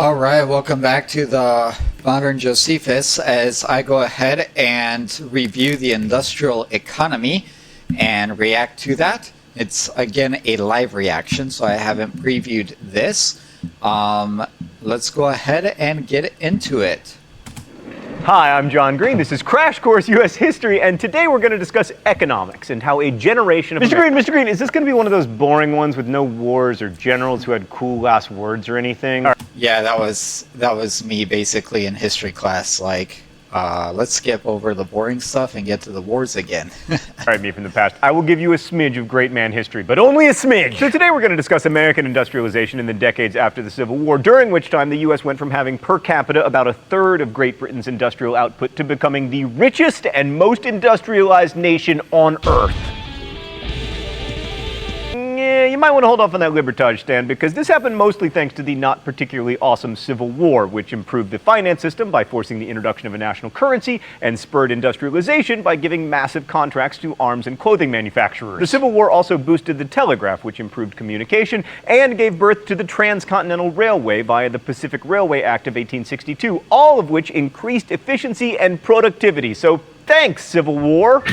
All right, welcome back to the Modern Josephus as I go ahead and review the industrial economy and react to that. It's, again, a live reaction, so I haven't previewed this. Let's go ahead and get into it. Hi, I'm John Green. This is Crash Course U.S. History, and today we're going to discuss economics and how a generation of... Mr. Green, is this going to be one of those boring ones with no wars or generals who had cool last words or anything? Yeah, that was me basically in history class. Like, let's skip over the boring stuff and get to the wars again. All right, me from the past. I will give you a smidge of great man history, but only a smidge. So today we're going to discuss American industrialization in the decades after the Civil War, during which time the U.S. went from having per capita about a third of Great Britain's industrial output to becoming the richest and most industrialized nation on Earth. Yeah, you might want to hold off on that libertage stand because this happened mostly thanks to the not particularly awesome Civil War, which improved the finance system by forcing the introduction of a national currency and spurred industrialization by giving massive contracts to arms and clothing manufacturers. The Civil War also boosted the telegraph, which improved communication, and gave birth to the Transcontinental Railway via the Pacific Railway Act of 1862, all of which increased efficiency and productivity. So thanks, Civil War!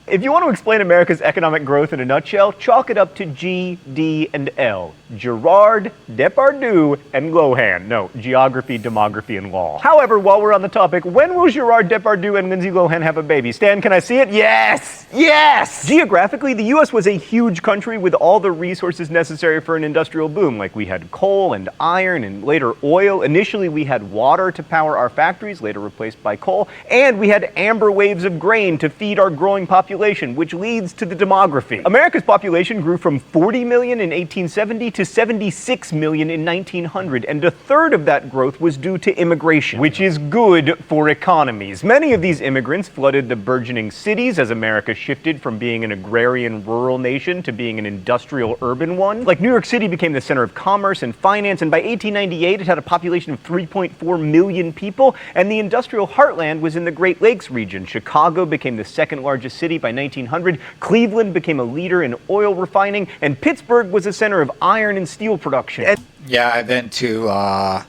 If you want to explain America's economic growth in a nutshell, chalk it up to G, D, and L. Gerard, Depardieu, and Lohan. No, geography, demography, and law. However, while we're on the topic, when will Gerard Depardieu and Lindsay Lohan have a baby? Stan, can I see it? Yes! Yes! Geographically, the U.S. was a huge country with all the resources necessary for an industrial boom. Like we had coal and iron and later oil. Initially, we had water to power our factories, later replaced by coal. And we had amber waves of grain to feed our growing population, which leads to the demography. America's population grew from 40 million in 1870 to 76 million in 1900, and a third of that growth was due to immigration, which is good for economies. Many of these immigrants flooded the burgeoning cities as America shifted from being an agrarian rural nation to being an industrial urban one. Like New York City became the center of commerce and finance, and by 1898 it had a population of 3.4 million people, and the industrial heartland was in the Great Lakes region. Chicago became the second largest city by 1900, Cleveland became a leader in oil refining, and Pittsburgh was a center of iron and steel production. Yeah, I've been to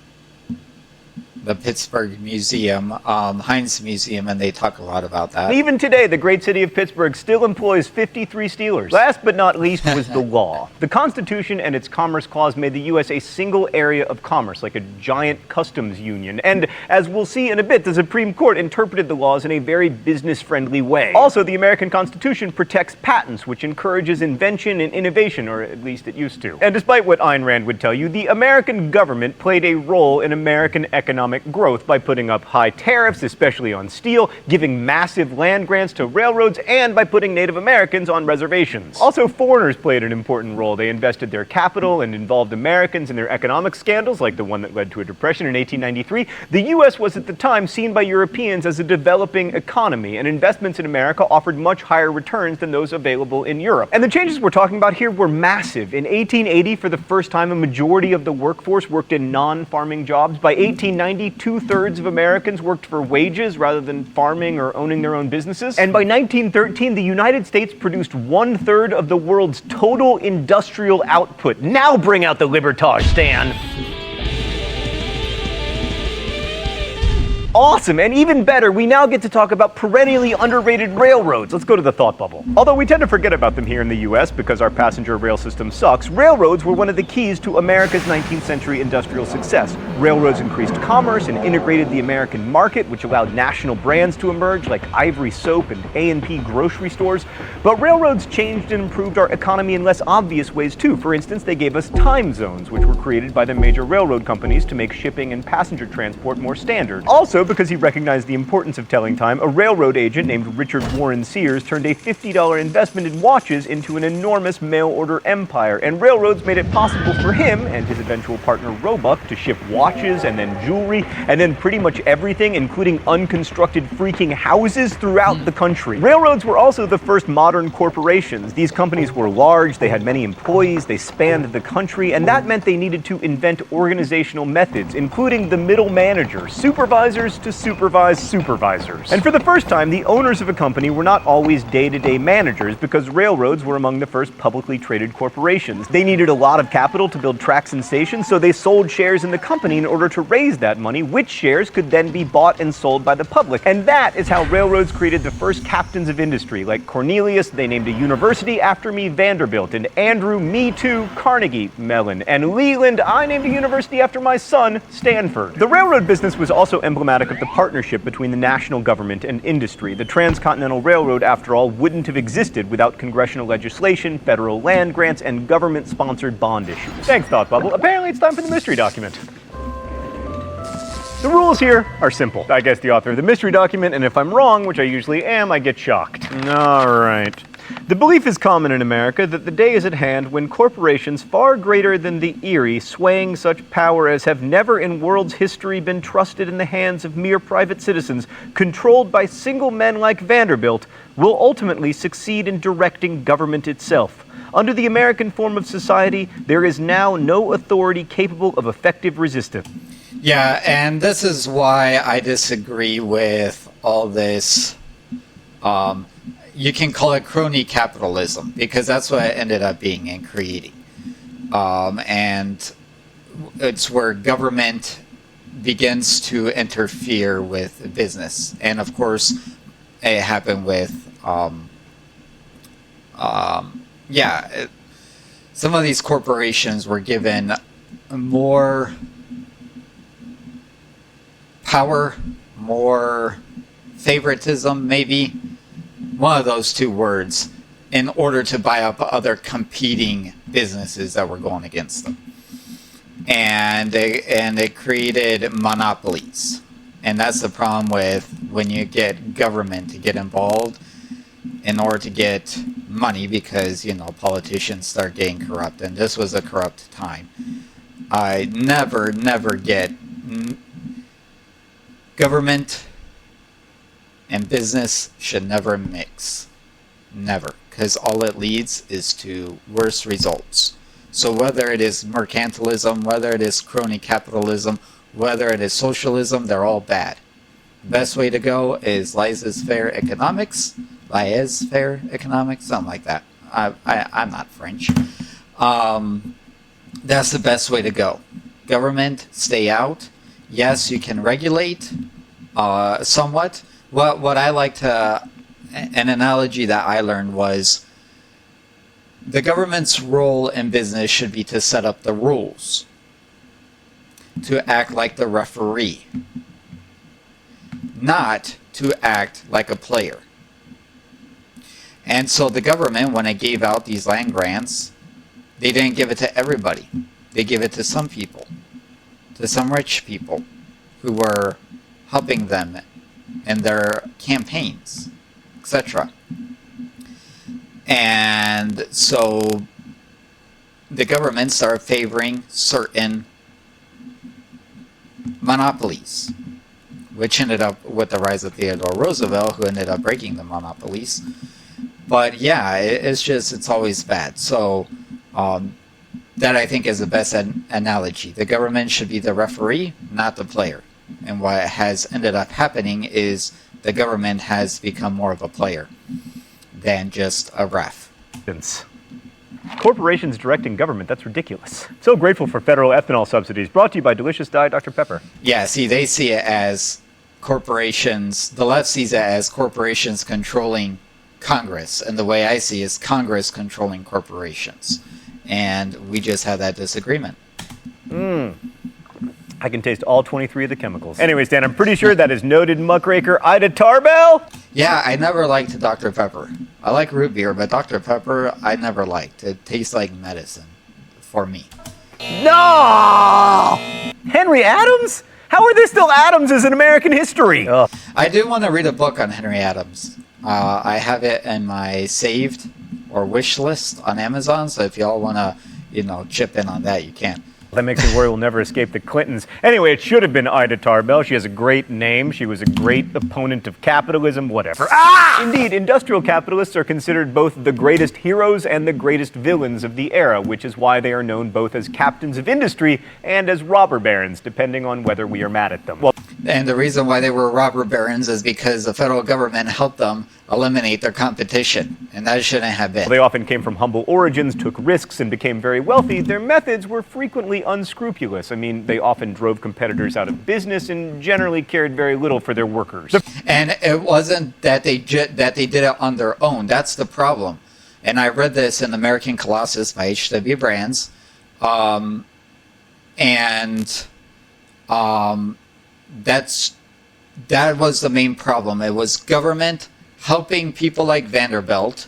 the Pittsburgh Museum, Heinz Museum, and they talk a lot about that. Even today, the great city of Pittsburgh still employs 53 Steelers. Last but not least was the law. The Constitution and its Commerce Clause made the U.S. a single area of commerce, like a giant customs union. And as we'll see in a bit, the Supreme Court interpreted the laws in a very business-friendly way. Also, the American Constitution protects patents, which encourages invention and innovation, or at least it used to. And despite what Ayn Rand would tell you, the American government played a role in American economic growth by putting up high tariffs, especially on steel, giving massive land grants to railroads, and by putting Native Americans on reservations. Also, foreigners played an important role. They invested their capital and involved Americans in their economic scandals, like the one that led to a depression in 1893. The U.S. was at the time seen by Europeans as a developing economy, and investments in America offered much higher returns than those available in Europe. And the changes we're talking about here were massive. In 1880, for the first time, a majority of the workforce worked in non-farming jobs. By 1890, two-thirds of Americans worked for wages rather than farming or owning their own businesses. And by 1913, the United States produced one-third of the world's total industrial output. Now bring out the libertage, Stan! Awesome, and even better, we now get to talk about perennially underrated railroads. Let's go to the thought bubble. Although we tend to forget about them here in the US because our passenger rail system sucks, railroads were one of the keys to America's 19th century industrial success. Railroads increased commerce and integrated the American market, which allowed national brands to emerge like Ivory Soap and A&P grocery stores. But railroads changed and improved our economy in less obvious ways too. For instance, they gave us time zones, which were created by the major railroad companies to make shipping and passenger transport more standard. Also, because he recognized the importance of telling time, a railroad agent named Richard Warren Sears turned a $50 investment in watches into an enormous mail-order empire, and railroads made it possible for him and his eventual partner Roebuck to ship watches and then jewelry and then pretty much everything, including unconstructed freaking houses throughout the country. Railroads were also the first modern corporations. These companies were large, they had many employees, they spanned the country, and that meant they needed to invent organizational methods, including the middle manager, supervisors, workers to supervise supervisors. And for the first time, the owners of a company were not always day-to-day managers because railroads were among the first publicly traded corporations. They needed a lot of capital to build tracks and stations, so they sold shares in the company in order to raise that money, which shares could then be bought and sold by the public. And that is how railroads created the first captains of industry, like Cornelius, they named a university after me, Vanderbilt, and Andrew, me too, Carnegie Mellon, and Leland, I named a university after my son, Stanford. The railroad business was also emblematic of the partnership between the national government and industry. The Transcontinental Railroad, after all, wouldn't have existed without congressional legislation, federal land grants, and government-sponsored bond issues. Thanks, Thought Bubble. Apparently it's time for the mystery document. The rules here are simple. I guess the author of the mystery document, and if I'm wrong, which I usually am, I get shocked. All right. The belief is common in America that the day is at hand when corporations far greater than the Erie, swaying such power as have never in world's history been trusted in the hands of mere private citizens, controlled by single men like Vanderbilt, will ultimately succeed in directing government itself. Under the American form of society, there is now no authority capable of effective resistance. Yeah, and this is why I disagree with all this. You can call it crony capitalism, because that's what it ended up being and creating. And it's where government begins to interfere with business. And of course, it happened with, some of these corporations were given more power, more favoritism, maybe one of those two words, in order to buy up other competing businesses that were going against them. And they created monopolies. And that's the problem with when you get government to get involved in order to get money, because, you know, politicians start getting corrupt. And this was a corrupt time. I never get government and business should never mix. Never. Because all it leads is to worse results. So whether it is mercantilism, whether it is crony capitalism, whether it is socialism, they're all bad. The best way to go is laissez-faire economics, something like that. I'm not French. That's the best way to go. Government, stay out. Yes, you can regulate somewhat. What I like to, an analogy that I learned was, the government's role in business should be to set up the rules, to act like the referee, not to act like a player. And so the government, when it gave out these land grants, they didn't give it to everybody. They gave it to some people, to some rich people who were helping them in their campaigns, etc. And so the government started favoring certain monopolies, which ended up with the rise of Theodore Roosevelt, who ended up breaking the monopolies. But yeah, it's always bad. So that, I think, is the best analogy. The government should be the referee, not the player. And what has ended up happening is the government has become more of a player than just a ref. Corporations directing government, that's ridiculous. So grateful for federal ethanol subsidies, brought to you by Delicious Diet Dr. Pepper. Yeah, see, they see it as corporations, the left sees it as corporations controlling Congress, and the way I see it is Congress controlling corporations. And we just had that disagreement. I can taste all 23 of the chemicals. Anyways, Dan, I'm pretty sure that is noted muckraker Ida Tarbell. Yeah, I never liked Dr. Pepper. I like root beer, but Dr. Pepper, I never liked. It tastes like medicine for me. No! Henry Adams? How are there still Adamses in American history? Ugh. I do want to read a book on Henry Adams. I have it in my saved or wish list on Amazon, so if y'all want to, chip in on that, you can. That makes me worry we'll never escape the Clintons. Anyway, it should have been Ida Tarbell. She has a great name. She was a great opponent of capitalism, whatever. Indeed, industrial capitalists are considered both the greatest heroes and the greatest villains of the era, which is why they are known both as captains of industry and as robber barons, depending on whether we are mad at them. And the reason why they were robber barons is because the federal government helped them eliminate their competition, and that shouldn't have been. They often came from humble origins, took risks, and became very wealthy. Their methods were frequently unscrupulous. I mean, they often drove competitors out of business and generally cared very little for their workers. And it wasn't that they did it on their own. That's the problem. And I read this in American Colossus by H.W. Brands, that was the main problem. It was government helping people like Vanderbilt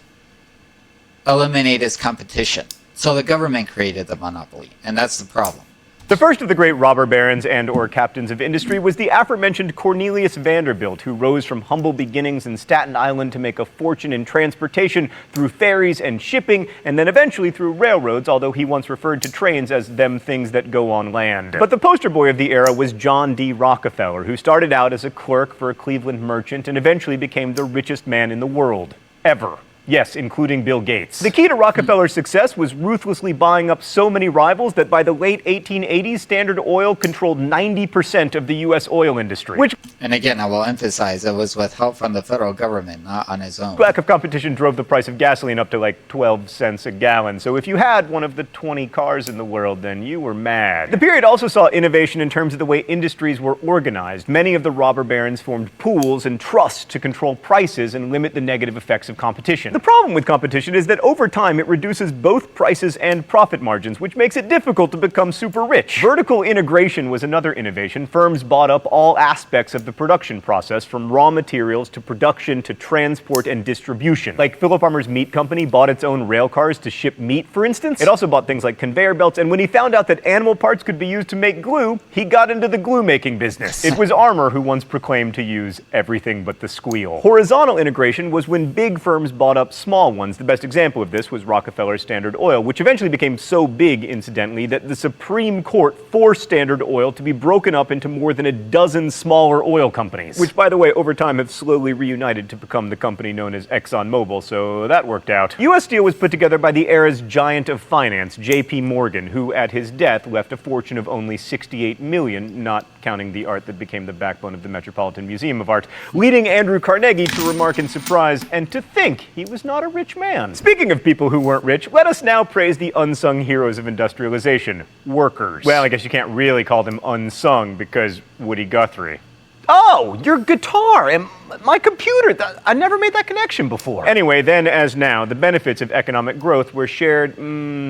eliminate its competition. So the government created the monopoly, and that's the problem. The first of the great robber barons and or captains of industry was the aforementioned Cornelius Vanderbilt, who rose from humble beginnings in Staten Island to make a fortune in transportation through ferries and shipping, and then eventually through railroads, although he once referred to trains as them things that go on land. But the poster boy of the era was John D. Rockefeller, who started out as a clerk for a Cleveland merchant and eventually became the richest man in the world, ever. Yes, including Bill Gates. The key to Rockefeller's success was ruthlessly buying up so many rivals that by the late 1880s, Standard Oil controlled 90% of the U.S. oil industry. And again, I will emphasize, it was with help from the federal government, not on his own. Lack of competition drove the price of gasoline up to like 12 cents a gallon. So if you had one of the 20 cars in the world, then you were mad. The period also saw innovation in terms of the way industries were organized. Many of the robber barons formed pools and trusts to control prices and limit the negative effects of competition. The problem with competition is that over time it reduces both prices and profit margins, which makes it difficult to become super rich. Vertical integration was another innovation. Firms bought up all aspects of the production process, from raw materials to production to transport and distribution. Like Philip Armour's meat company bought its own rail cars to ship meat, for instance. It also bought things like conveyor belts, and when he found out that animal parts could be used to make glue, he got into the glue making business. It was Armour who once proclaimed to use everything but the squeal. Horizontal integration was when big firms bought up small ones. The best example of this was Rockefeller's Standard Oil, which eventually became so big, incidentally, that the Supreme Court forced Standard Oil to be broken up into more than a dozen smaller oil companies, which, by the way, over time have slowly reunited to become the company known as ExxonMobil, so that worked out. U.S. Steel was put together by the era's giant of finance, J.P. Morgan, who at his death left a fortune of only $68 million, not counting the art that became the backbone of the Metropolitan Museum of Art, leading Andrew Carnegie to remark in surprise, and to think he was not a rich man. Speaking of people who weren't rich, let us now praise the unsung heroes of industrialization, workers. Well, I guess you can't really call them unsung because Woody Guthrie. Oh, your guitar and my computer. I never made that connection before. Anyway, then as now, the benefits of economic growth were shared,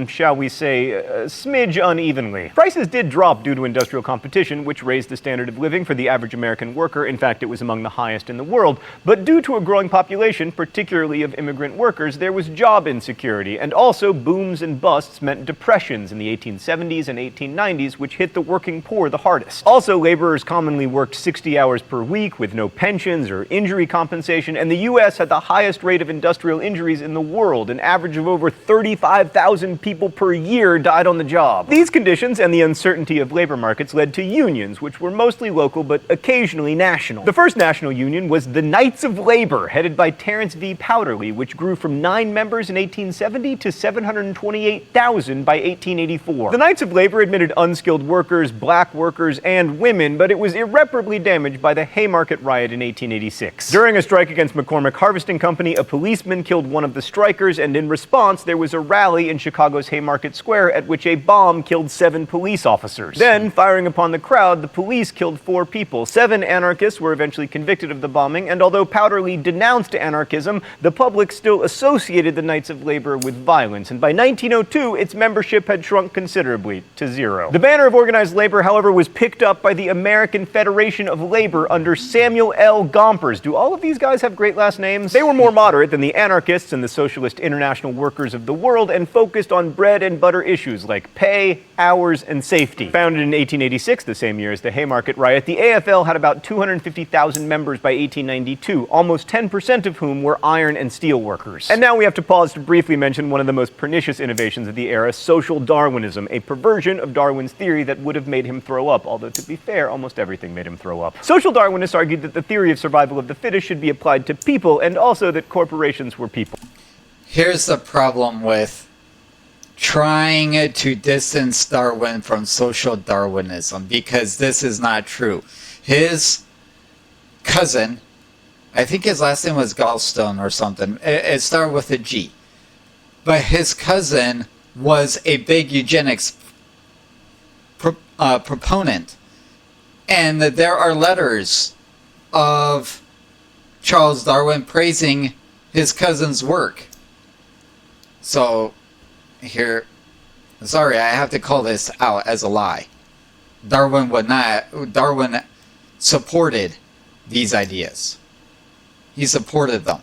shall we say, a smidge unevenly. Prices did drop due to industrial competition, which raised the standard of living for the average American worker. In fact, it was among the highest in the world. But due to a growing population, particularly of immigrant workers, there was job insecurity. And also, booms and busts meant depressions in the 1870s and 1890s, which hit the working poor the hardest. Also, laborers commonly worked 60 hours per week with no pensions or injury compensation, and the U.S. had the highest rate of industrial injuries in the world. An average of over 35,000 people per year died on the job. These conditions and the uncertainty of labor markets led to unions, which were mostly local but occasionally national. The first national union was the Knights of Labor, headed by Terence V. Powderly, which grew from 9 members in 1870 to 728,000 by 1884. The Knights of Labor admitted unskilled workers, black workers, and women, but it was irreparably damaged by the Haymarket Riot in 1886. During a strike against McCormick Harvesting Company, a policeman killed one of the strikers, and in response, there was a rally in Chicago's Haymarket Square at which a bomb killed 7 police officers. Then, firing upon the crowd, the police killed 4 people. 7 anarchists were eventually convicted of the bombing, and although Powderly denounced anarchism, the public still associated the Knights of Labor with violence, and by 1902, its membership had shrunk considerably to 0. The banner of organized labor, however, was picked up by the American Federation of Labor under Samuel L. Gompers, choppers. Do all of these guys have great last names? They were more moderate than the anarchists and the Socialist International Workers of the world and focused on bread and butter issues like pay, hours, and safety. Founded in 1886, the same year as the Haymarket Riot, the AFL had about 250,000 members by 1892, almost 10% of whom were iron and steel workers. And now we have to pause to briefly mention one of the most pernicious innovations of the era, social Darwinism, a perversion of Darwin's theory that would have made him throw up, although to be fair, almost everything made him throw up. Social Darwinists argued that the theory of survival of the fittest should be applied to people, and also that corporations were people. Here's the problem with trying to distance Darwin from social Darwinism, because this is not true. His cousin, I think his last name was Gallstone or something, it started with a G, but his cousin was a big eugenics proponent. And there are letters of Charles Darwin praising his cousin's work. So, here, sorry, I have to call this out as a lie. Darwin supported these ideas. He supported them.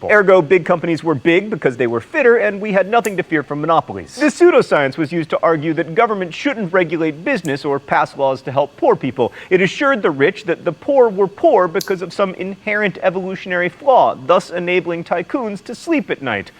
Ergo, big companies were big because they were fitter, and we had nothing to fear from monopolies. This pseudoscience was used to argue that government shouldn't regulate business or pass laws to help poor people. It assured the rich that the poor were poor because of some inherent evolutionary flaw, thus enabling tycoons to sleep at night.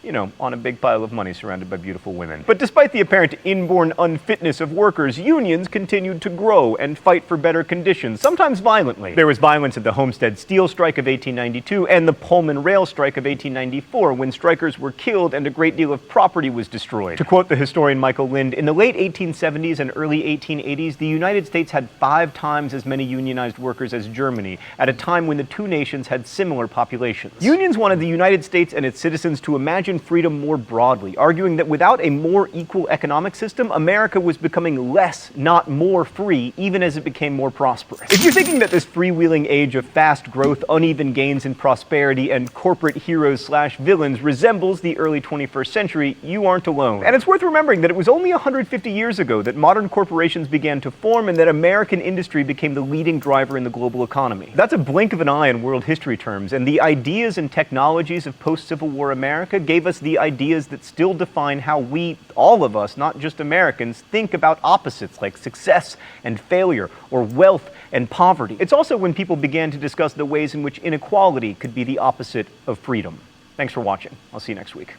You know, on a big pile of money surrounded by beautiful women. But despite the apparent inborn unfitness of workers, unions continued to grow and fight for better conditions, sometimes violently. There was violence at the Homestead Steel Strike of 1892 and the Pullman Rail Strike of 1894, when strikers were killed and a great deal of property was destroyed. To quote the historian Michael Lind, in the late 1870s and early 1880s, the United States had 5 times as many unionized workers as Germany, at a time when the two nations had similar populations. Unions wanted the United States and its citizens to imagine freedom more broadly, arguing that without a more equal economic system, America was becoming less, not more free, even as it became more prosperous. If you're thinking that this freewheeling age of fast growth, uneven gains in prosperity, and corporate heroes/villains resembles the early 21st century, you aren't alone. And it's worth remembering that it was only 150 years ago that modern corporations began to form and that American industry became the leading driver in the global economy. That's a blink of an eye in world history terms, and the ideas and technologies of post-Civil War America gave us the ideas that still define how we, all of us, not just Americans, think about opposites like success and failure, or wealth and poverty. It's also when people began to discuss the ways in which inequality could be the opposite of freedom. Thanks for watching. I'll see you next week.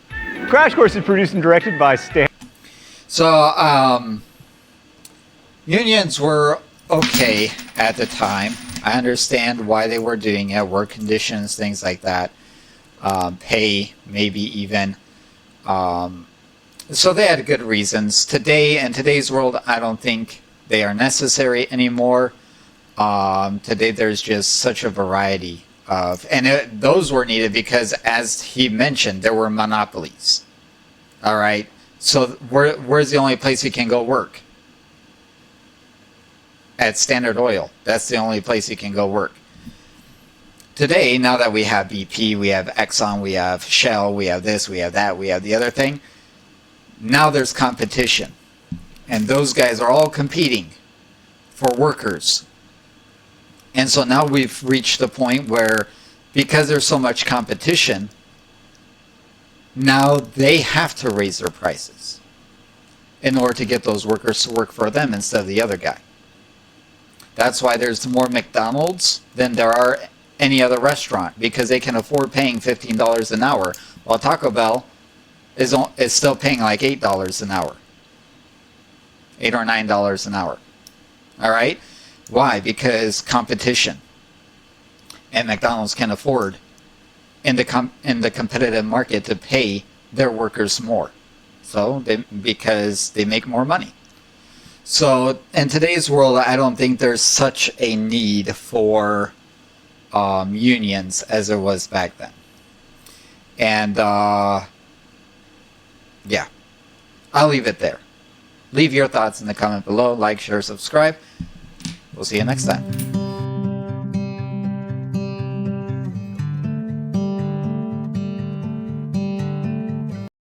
Crash Course is produced and directed by Stan. So, unions were okay at the time. I understand why they were doing it, work conditions, things like that. Pay, maybe even. So they had good reasons. Today, in today's world, I don't think they are necessary anymore. Today there's just such a variety of, and those were needed because, as he mentioned, there were monopolies. All right, so where's the only place you can go work? At Standard Oil. That's the only place you can go work. Today, now that we have BP, we have Exxon, we have Shell, we have this, we have that, we have the other thing, now there's competition. And those guys are all competing for workers. And so now we've reached the point where, because there's so much competition, now they have to raise their prices in order to get those workers to work for them instead of the other guy. That's why there's more McDonald's than there are any other restaurant, because they can afford paying $15 an hour, while Taco Bell is still paying like $8 an hour. $8 or $9 an hour. All right? Why? Because competition. And McDonald's can afford in the competitive market to pay their workers more. So, because they make more money. So, in today's world, I don't think there's such a need for unions as there was back then. And, yeah. I'll leave it there. Leave your thoughts in the comment below. Like, share, subscribe. We'll see you next time.